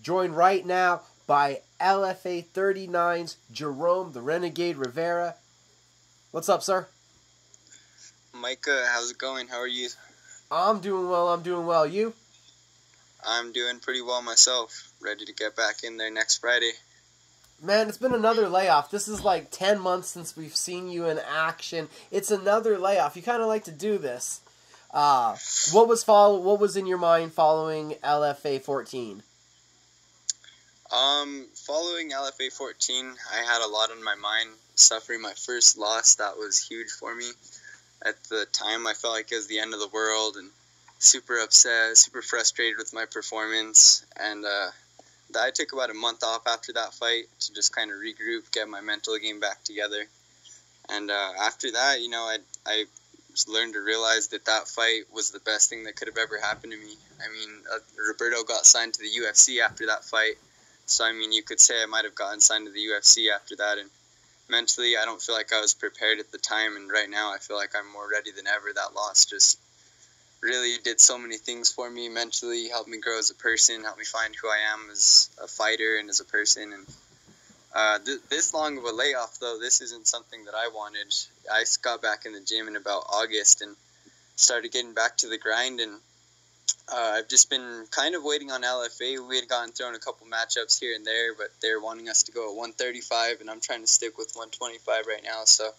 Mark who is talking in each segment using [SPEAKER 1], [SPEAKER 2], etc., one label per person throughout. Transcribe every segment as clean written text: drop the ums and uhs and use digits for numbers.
[SPEAKER 1] joined right now by LFA 39's Jerome the Renegade Rivera. What's up, sir?
[SPEAKER 2] Micah, how's it going? How are you?
[SPEAKER 1] I'm doing well. You?
[SPEAKER 2] I'm doing pretty well myself. Ready to get back in there next Friday.
[SPEAKER 1] Man, it's been another layoff. This is like 10 months since we've seen you in action. It's another layoff. You kind of like to do this. What was in your mind following LFA 14?
[SPEAKER 2] Following LFA 14, I had a lot on my mind. Suffering my first loss, that was huge for me. At the time, I felt like it was the end of the world and super upset, super frustrated with my performance. And I took about a month off after that fight to just kind of regroup, get my mental game back together. And after that, I just learned to realize that fight was the best thing that could have ever happened to me. I mean, Roberto got signed to the UFC after that fight. So, I mean, you could say I might have gotten signed to the UFC after that. And mentally, I don't feel like I was prepared at the time. And right now, I feel like I'm more ready than ever. That loss just really did so many things for me mentally, helped me grow as a person, helped me find who I am as a fighter and as a person. And this long of a layoff, though, this isn't something that I wanted. I got back in the gym in about August and started getting back to the grind. And I've just been kind of waiting on LFA. We had gotten thrown a couple matchups here and there, but they're wanting us to go at 135, and I'm trying to stick with 125 right now. So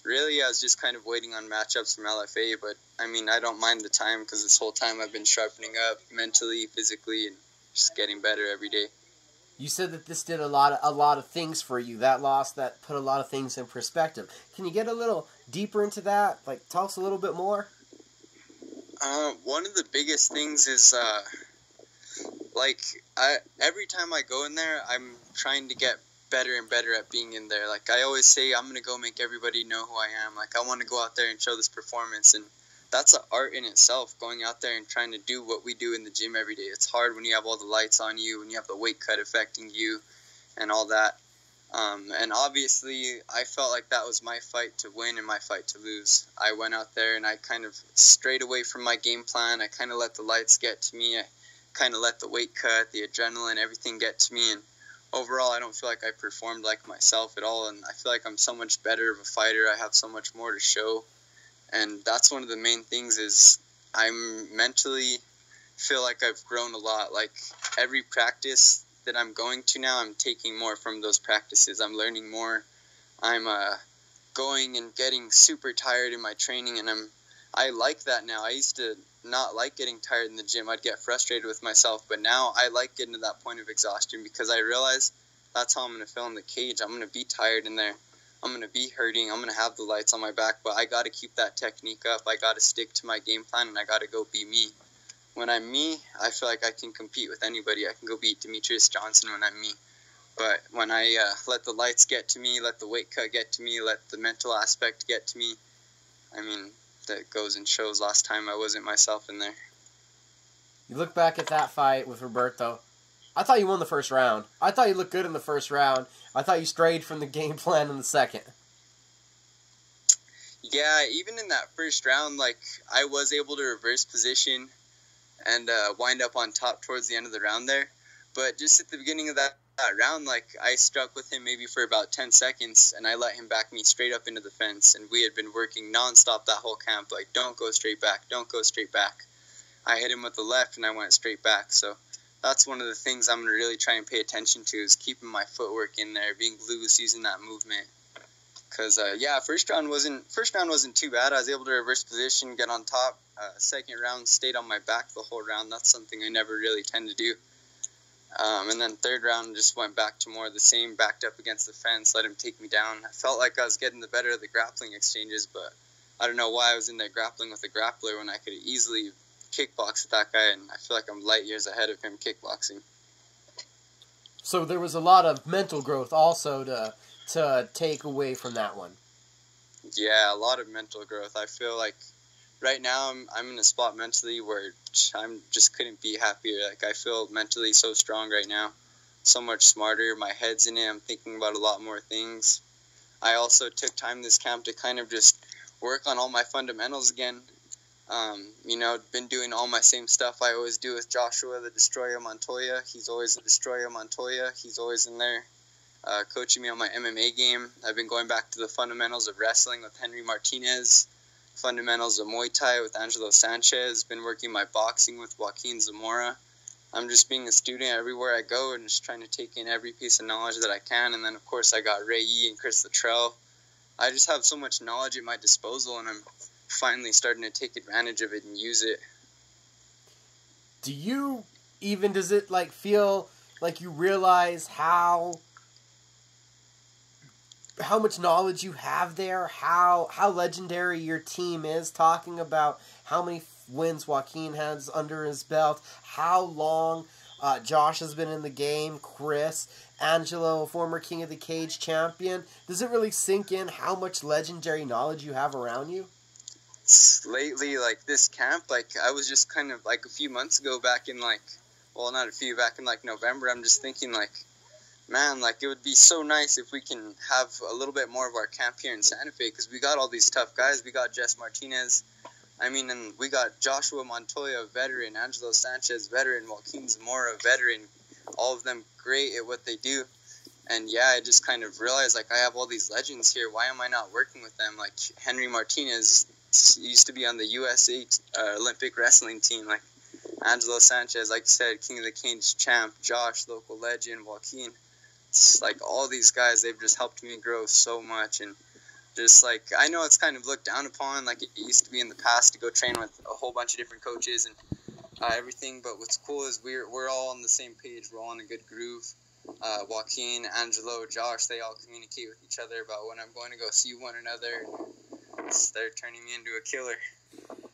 [SPEAKER 2] really, I was just kind of waiting on matchups from LFA, but I mean, I don't mind the time because this whole time I've been sharpening up mentally, physically, and just getting better every day.
[SPEAKER 1] You said that this did a lot of things for you. That loss, that put a lot of things in perspective. Can you get a little deeper into that? Like, tell us a little bit more.
[SPEAKER 2] One of the biggest things is, every time I go in there, I'm trying to get better and better at being in there. Like, I always say, I'm going to go make everybody know who I am. Like, I want to go out there and show this performance, and that's an art in itself, going out there and trying to do what we do in the gym every day. It's hard when you have all the lights on you, when you have the weight cut affecting you, and all that. And obviously, I felt like that was my fight to win and my fight to lose. I went out there and I kind of strayed away from my game plan. I kind of let the lights get to me. I kind of let the weight cut, the adrenaline, everything get to me. And overall, I don't feel like I performed like myself at all. And I feel like I'm so much better of a fighter. I have so much more to show. And that's one of the main things is I'm mentally feel like I've grown a lot. Like every practice that I'm going to now, I'm taking more from those practices. I'm learning more. I'm going and getting super tired in my training, and I like that now. I used to not like getting tired in the gym. I'd get frustrated with myself, but now I like getting to that point of exhaustion because I realize that's how I'm going to feel in the cage. I'm going to be tired in there. I'm going to be hurting. I'm going to have the lights on my back, but I got to keep that technique up. I got to stick to my game plan, and I got to go be me. When I'm me, I feel like I can compete with anybody. I can go beat Demetrius Johnson when I'm me. But when I let the lights get to me, let the weight cut get to me, let the mental aspect get to me, I mean, that goes and shows last time I wasn't myself in there.
[SPEAKER 1] You look back at that fight with Roberto. I thought you won the first round. I thought you looked good in the first round. I thought you strayed from the game plan in the second.
[SPEAKER 2] Yeah, even in that first round, like, I was able to reverse position and wind up on top towards the end of the round there. But just at the beginning of that round, like, I struck with him maybe for about 10 seconds, and I let him back me straight up into the fence. And we had been working nonstop that whole camp, like, don't go straight back, don't go straight back. I hit him with the left, and I went straight back. So that's one of the things I'm going to really try and pay attention to is keeping my footwork in there, being loose, using that movement. Because, first round wasn't too bad. I was able to reverse position, get on top. Second round, stayed on my back the whole round. That's something I never really tend to do. And then third round, just went back to more of the same, backed up against the fence, let him take me down. I felt like I was getting the better of the grappling exchanges, but I don't know why I was in there grappling with a grappler when I could easily kickbox with that guy, and I feel like I'm light years ahead of him kickboxing.
[SPEAKER 1] So there was a lot of mental growth also to take away from that one.
[SPEAKER 2] Yeah, a lot of mental growth. I feel like right now I'm in a spot mentally where I'm just couldn't be happier. Like, I feel mentally so strong right now, so much smarter. My head's in it. I'm thinking about a lot more things. I also took time this camp to kind of just work on all my fundamentals again. Been doing all my same stuff I always do with Joshua, the Destroyer Montoya. He's always the Destroyer Montoya. He's always in there coaching me on my MMA game. I've been going back to the fundamentals of wrestling with Henry Martinez, fundamentals of Muay Thai with Angelo Sanchez, been working my boxing with Joaquin Zamora. I'm just being a student everywhere I go and just trying to take in every piece of knowledge that I can. And then, of course, I got Ray Yee and Chris Luttrell. I just have so much knowledge at my disposal, and I'm finally starting to take advantage of it and use it.
[SPEAKER 1] Does it like feel like you realize how much knowledge you have there, how legendary your team is, talking about how many wins Joaquin has under his belt, how long Josh has been in the game, Chris, Angelo, former King of the Cage champion. Does it really sink in how much legendary knowledge you have around you?
[SPEAKER 2] Lately, like this camp, like I was just kind of like a few months ago back in back in November, I'm just thinking like, man, like it would be so nice if we can have a little bit more of our camp here in Santa Fe, because we got all these tough guys. We got Jess Martinez, and we got Joshua Montoya, veteran, Angelo Sanchez, veteran, Joaquin Zamora, veteran, all of them great at what they do. And yeah, I just kind of realized like I have all these legends here. Why am I not working with them? Like Henry Martinez used to be on the USA Olympic wrestling team. Like Angelo Sanchez, like you said, King of the Cage champ, Josh, local legend, Joaquin. It's like all these guys, they've just helped me grow so much. And just like, I know it's kind of looked down upon like it used to be in the past to go train with a whole bunch of different coaches and everything. But what's cool is we're all on the same page. We're all in a good groove. Joaquin, Angelo, Josh, they all communicate with each other about when I'm going to go see one another. They're turning me into a killer.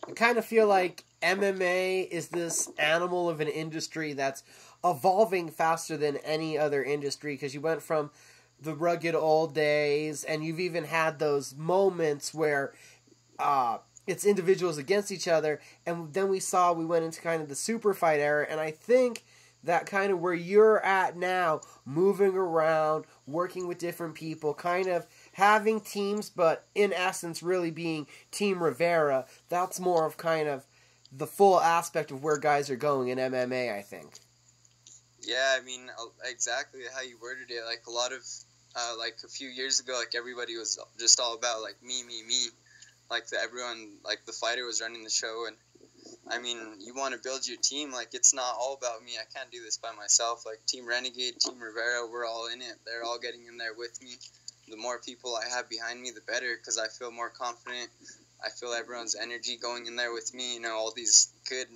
[SPEAKER 1] I kind of feel like MMA is this animal of an industry that's evolving faster than any other industry, because you went from the rugged old days, and you've even had those moments where it's individuals against each other, and then we went into kind of the super fight era, and I think that kind of where you're at now, moving around, working with different people, kind of having teams, but in essence really being Team Rivera, that's more of kind of the full aspect of where guys are going in MMA, I think.
[SPEAKER 2] Yeah, exactly how you worded it. Like a lot of, like a few years ago, like everybody was just all about like me. Like everyone, like the fighter was running the show, and you want to build your team. Like it's not all about me. I can't do this by myself. Like Team Renegade, Team Rivera, we're all in it. They're all getting in there with me. The more people I have behind me, the better, because I feel more confident. I feel everyone's energy going in there with me. All these good,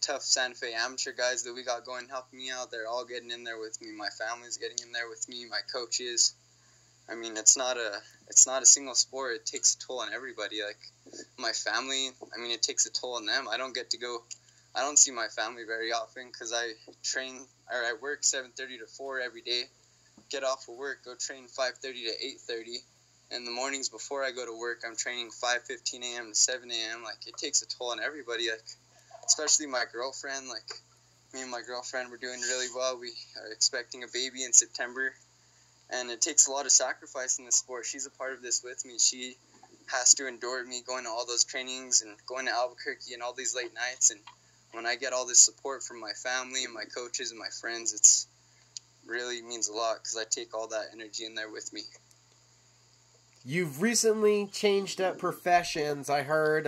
[SPEAKER 2] tough Santa Fe amateur guys that we got going helping me out, they're all getting in there with me. My family's getting in there with me. My coaches. It's not a single sport. It takes a toll on everybody. Like my family, it takes a toll on them. I don't see my family very often because I work 7:30 to 4 every day. Get off of work, go train 5:30 to 8:30. In the mornings before I go to work, I'm training 5:15 a.m. to 7 a.m. Like it takes a toll on everybody. Like especially my girlfriend. Like me and my girlfriend, we're doing really well. We are expecting a baby in September. And it takes a lot of sacrifice in this sport. She's a part of this with me. She has to endure me going to all those trainings and going to Albuquerque and all these late nights. And when I get all this support from my family and my coaches and my friends, it's really means a lot because I take all that energy in there with me.
[SPEAKER 1] You've recently changed up professions. I heard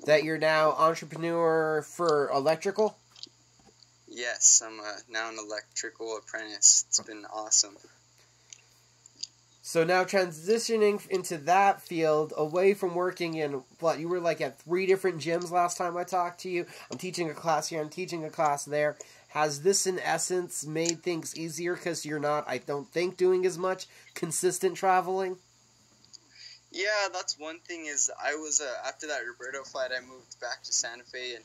[SPEAKER 1] that you're now entrepreneur for electrical.
[SPEAKER 2] Yes, I'm now an electrical apprentice. It's been awesome.
[SPEAKER 1] So now transitioning into that field, away from working in, you were like at 3 different gyms last time I talked to you. I'm teaching a class here, I'm teaching a class there. Has this in essence made things easier because you're not, I don't think, doing as much consistent traveling?
[SPEAKER 2] Yeah, that's one thing is I was, after that Roberto fight, I moved back to Santa Fe, and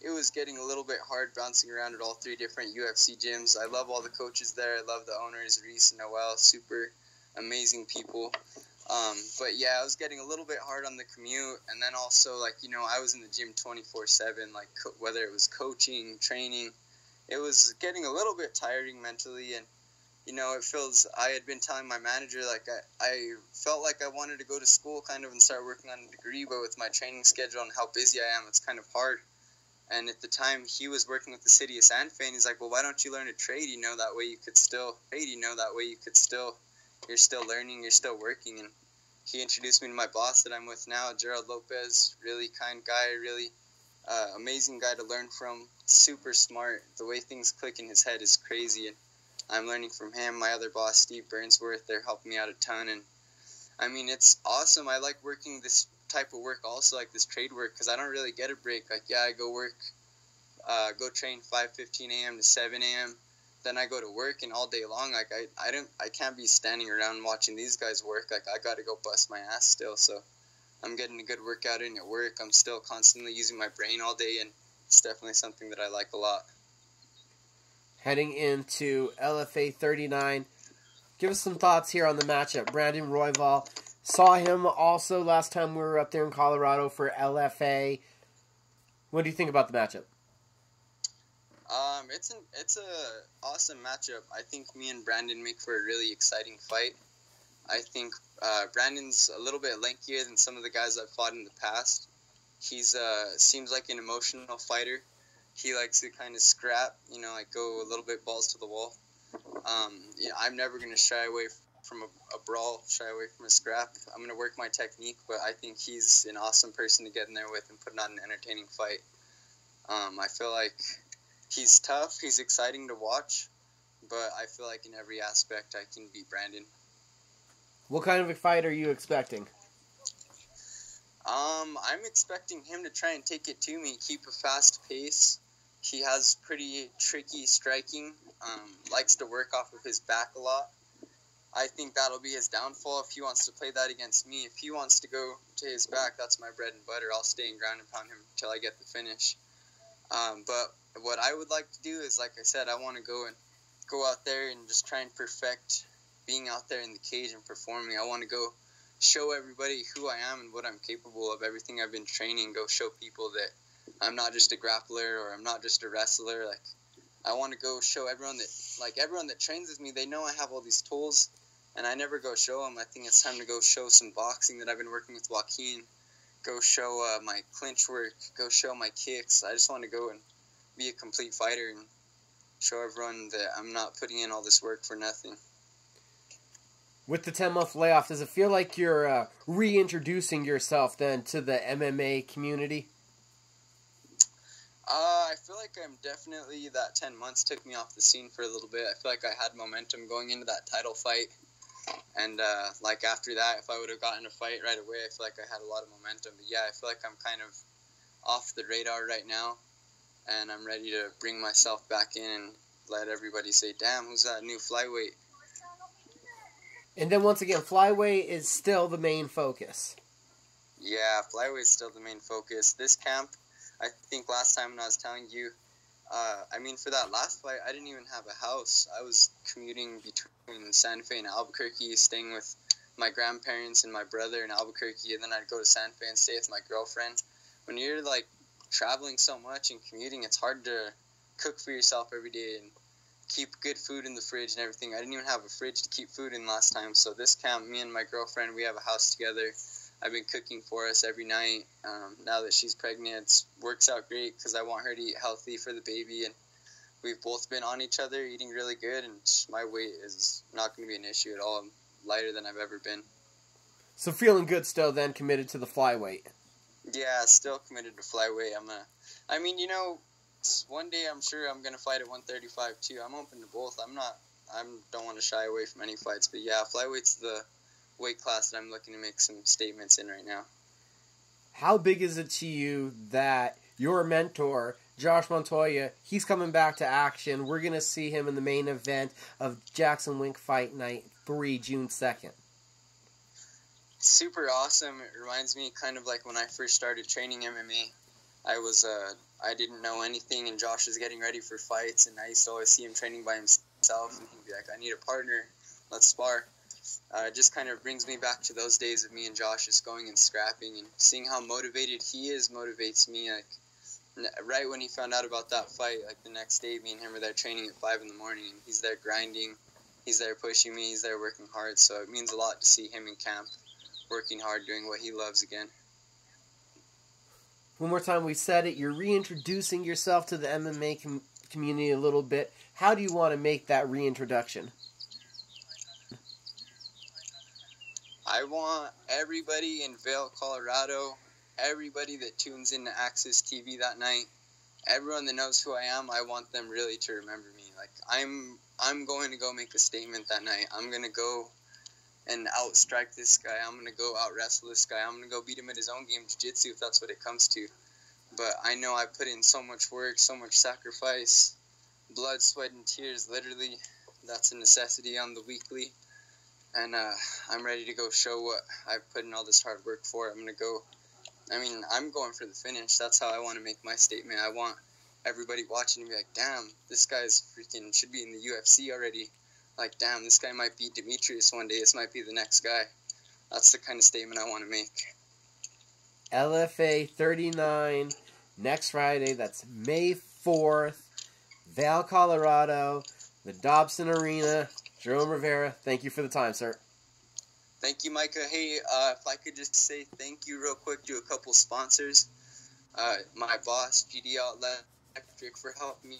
[SPEAKER 2] it was getting a little bit hard bouncing around at all 3 different UFC gyms. I love all the coaches there. I love the owners, Reese and Noel, super amazing people. But yeah, I was getting a little bit hard on the commute, and then also I was in the gym 24/7, like whether it was coaching, training, it was getting a little bit tiring mentally. And I had been telling my manager, like, I felt like I wanted to go to school kind of and start working on a degree, but with my training schedule and how busy I am, it's kind of hard. And at the time, he was working with the city of Santa Fe, and he's like, well, why don't you learn a trade? That way you could still, you're still learning, you're still working. And he introduced me to my boss that I'm with now, Gerald Lopez, really kind guy, really amazing guy to learn from, super smart. The way things click in his head is crazy, and I'm learning from him. My other boss, Steve Burnsworth, they're helping me out a ton, and I mean, it's awesome. I like working this type of work also, like this trade work, because I don't really get a break. Like, yeah, I go work, go train 5:15 a.m. to 7 a.m., then I go to work, and all day long, like, I can't be standing around watching these guys work. Like, I got to go bust my ass still, so I'm getting a good workout in at work. I'm still constantly using my brain all day, and it's definitely something that I like a lot.
[SPEAKER 1] Heading into LFA 39, give us some thoughts here on the matchup. Brandon Royval, saw him also last time we were up there in Colorado for LFA. What do you think about the matchup?
[SPEAKER 2] It's a awesome matchup. I think me and Brandon make for a really exciting fight. I think Brandon's a little bit lankier than some of the guys I've fought in the past. He's seems like an emotional fighter. He likes to kind of scrap, like go a little bit balls to the wall. I'm never going to shy away from a brawl, shy away from a scrap. I'm going to work my technique, but I think he's an awesome person to get in there with and put on an entertaining fight. I feel like he's tough, he's exciting to watch, but I feel like in every aspect I can beat Brandon.
[SPEAKER 1] What kind of a fight are you expecting?
[SPEAKER 2] I'm expecting him to try and take it to me, keep a fast pace. He has pretty tricky striking, likes to work off of his back a lot. I think that'll be his downfall if he wants to play that against me. If he wants to go to his back, that's my bread and butter. I'll stay and ground and pound him until I get the finish. But what I would like to do is, like I said, I want to go out there and just try and perfect being out there in the cage and performing. I want to go show everybody who I am and what I'm capable of, everything I've been training, go show people that I'm not just a grappler or I'm not just a wrestler. Like, I want to go show everyone that trains with me, they know I have all these tools, and I never go show them. I think it's time to go show some boxing that I've been working with Joaquin, go show my clinch work, go show my kicks. I just want to go and be a complete fighter and show everyone that I'm not putting in all this work for nothing.
[SPEAKER 1] With the 10-month layoff, does it feel like you're reintroducing yourself then to the MMA community?
[SPEAKER 2] I feel like I'm definitely, that 10 months took me off the scene for a little bit. I feel like I had momentum going into that title fight. And after that, if I would have gotten a fight right away, I feel like I had a lot of momentum. But yeah, I feel like I'm kind of off the radar right now. And I'm ready to bring myself back in and let everybody say, damn, who's that new flyweight?
[SPEAKER 1] And then once again, flyweight is still the main focus.
[SPEAKER 2] Yeah, flyweight's still the main focus. This camp, I think last time when I was telling you, for that last fight, I didn't even have a house. I was commuting between Santa Fe and Albuquerque, staying with my grandparents and my brother in Albuquerque, and then I'd go to Santa Fe and stay with my girlfriend. When you're, traveling so much and commuting, it's hard to cook for yourself every day and keep good food in the fridge and everything. I didn't even have a fridge to keep food in last time, so this camp, me and my girlfriend, we have a house together. I've been cooking for us every night. Now that she's pregnant, it works out great because I want her to eat healthy for the baby, and we've both been on each other, eating really good, and my weight is not going to be an issue at all. I'm lighter than I've ever been.
[SPEAKER 1] So feeling good still then, committed to the flyweight?
[SPEAKER 2] Yeah, still committed to flyweight. One day I'm sure I'm going to fight at 135 too. I'm open to both. I don't want to shy away from any fights, but yeah, flyweight's the weight class that I'm looking to make some statements in right now.
[SPEAKER 1] How big is it to you that your mentor, Josh Montoya, he's coming back to action? We're going to see him in the main event of Jackson Wink Fight Night 3, June 2nd.
[SPEAKER 2] Super awesome. It reminds me kind of like when I first started training MMA. I didn't know anything, and Josh was getting ready for fights, and I used to always see him training by himself, and he'd be like, I need a partner, let's spar. It just kind of brings me back to those days of me and Josh just going and scrapping, and seeing how motivated he is motivates me. Right when he found out about that fight, the next day, me and him were there training at 5 in the morning, and he's there grinding. he's there pushing me, he's there working hard, so it means a lot to see him in camp, working hard, doing what he loves again.
[SPEAKER 1] One more time, we said it, you're reintroducing yourself to the MMA community a little bit. How do you want to make that reintroduction?
[SPEAKER 2] I want everybody in Vail, Colorado, everybody that tunes into Access TV that night, everyone that knows who I am, I want them really to remember me. Like, I'm going to go make a statement that night. I'm going to go and outstrike this guy. I'm going to go out-wrestle this guy. I'm going to go beat him at his own game, jiu-jitsu, if that's what it comes to. But I know I put in so much work, so much sacrifice, blood, sweat, and tears, literally. That's a necessity on the weekly. And I'm ready to go show what I've put in all this hard work for. I'm going for the finish. That's how I want to make my statement. I want everybody watching to be like, damn, this guy's freaking should be in the UFC already. Like, damn, this guy might beat Demetrius one day. This might be the next guy. That's the kind of statement I want to make.
[SPEAKER 1] LFA 39, next Friday. That's May 4th. Vail, Colorado. The Dobson Arena. Jerome Rivera, thank you for the time, sir.
[SPEAKER 2] Thank you, Micah. Hey, if I could just say thank you real quick to a couple sponsors. My boss, GDL Electric, for helping me.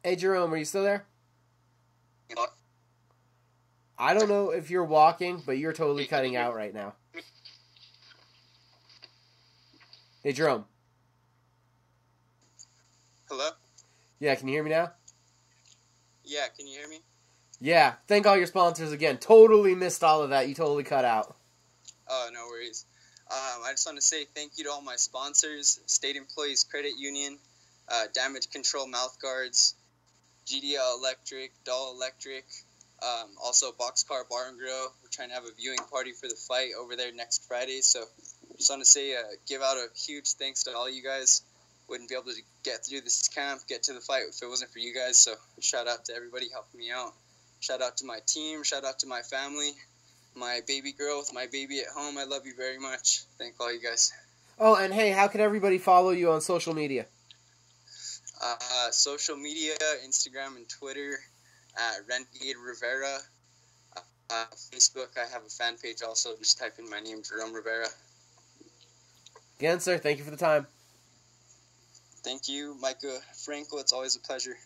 [SPEAKER 1] Hey, Jerome, are you still there? I don't know if you're walking, but you're totally cutting out right now. Hey, Jerome.
[SPEAKER 2] Hello?
[SPEAKER 1] Yeah, can you hear me now?
[SPEAKER 2] Yeah, can you hear me?
[SPEAKER 1] Yeah, thank all your sponsors again. Totally missed all of that. You totally cut out.
[SPEAKER 2] Oh, no worries. I just want to say thank you to all my sponsors, State Employees Credit Union, Damage Control Mouth Guards, GDL Electric, Doll Electric, also Boxcar Bar and Grill. We're trying to have a viewing party for the fight over there next Friday, so just want to say, give out a huge thanks to all you guys. Wouldn't be able to get through this camp, get to the fight if it wasn't for you guys, so shout out to everybody helping me out. Shout out to my team, shout out to my family, my baby girl with my baby at home. I love you very much. Thank all you guys.
[SPEAKER 1] Oh, and hey, how can everybody follow you on social media?
[SPEAKER 2] Social media, Instagram and Twitter, Renegade Rivera. Facebook, I have a fan page also. Just type in my name, Jerome Rivera.
[SPEAKER 1] Again, sir, thank you for the time.
[SPEAKER 2] Thank you, Micah Frankel. It's always a pleasure.